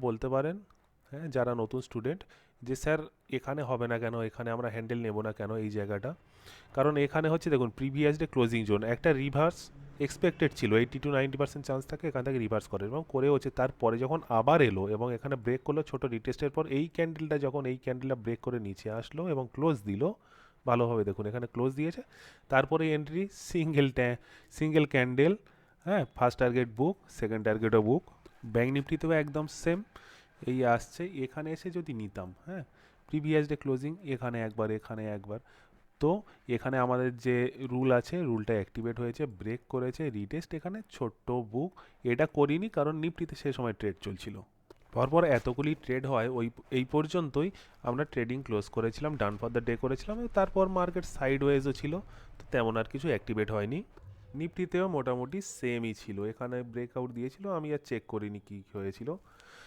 বলতে পারেন, হ্যাঁ, যারা নতুন স্টুডেন্ট, যে স্যার এখানে হবে না কেন, এখানে আমরা হ্যান্ডেল নেব না কেন এই জায়গাটা। কারণ এখানে হচ্ছে দেখুন প্রিভিয়াস ডে ক্লোজিং জোন, একটা রিভার্স এক্সপেক্টেড ছিল, 80 to 90% চান্স থাকে এখান থেকে রিভার্স করে এবং করেও হচ্ছে। তারপরে যখন আবার এলো এবং এখানে ব্রেক করলো ছোট রিটেস্টের পর, এই ক্যান্ডেলটা যখন এই ক্যান্ডেলটা ব্রেক করে নিচে আসলো এবং ক্লোজ দিল ভালোভাবে, দেখুন এখানে ক্লোজ দিয়েছে, তারপরে এন্ট্রি সিঙ্গেল ক্যান্ডেল, হ্যাঁ, ফার্স্ট টার্গেট বুক, সেকেন্ড টার্গেটও বুক। ব্যাঙ্ক নিফটিতেও একদম সেম এই আসছে। এখানে এসে যদি নিতাম, হ্যাঁ, প্রিভিয়াস ডে ক্লোজিং এখানে একবার, এখানে একবার, তো এখানে আমাদের যে রুল আছে রুলটা অ্যাক্টিভেট হয়েছে, ব্রেক করেছে, রিটেস্ট, এখানে ছোট্ট বুক। এটা করিনি কারণ নিফটিতে সে সময় ট্রেড চলছিল। পরপর এতগুলি ট্রেড হয়, এই পর্যন্তই আমরা ট্রেডিং ক্লোজ করেছিলাম, ডান ফর দ্য ডে করেছিলাম, তারপর মার্কেট সাইডওয়েজও ছিল, তো তেমন আর কিছু অ্যাক্টিভেট হয়নি। নিফটিতেও মোটামুটি সেমই ছিল, এখানে ব্রেকআউট দিয়েছিল, আমি আর চেক করিনি কী হয়েছিল।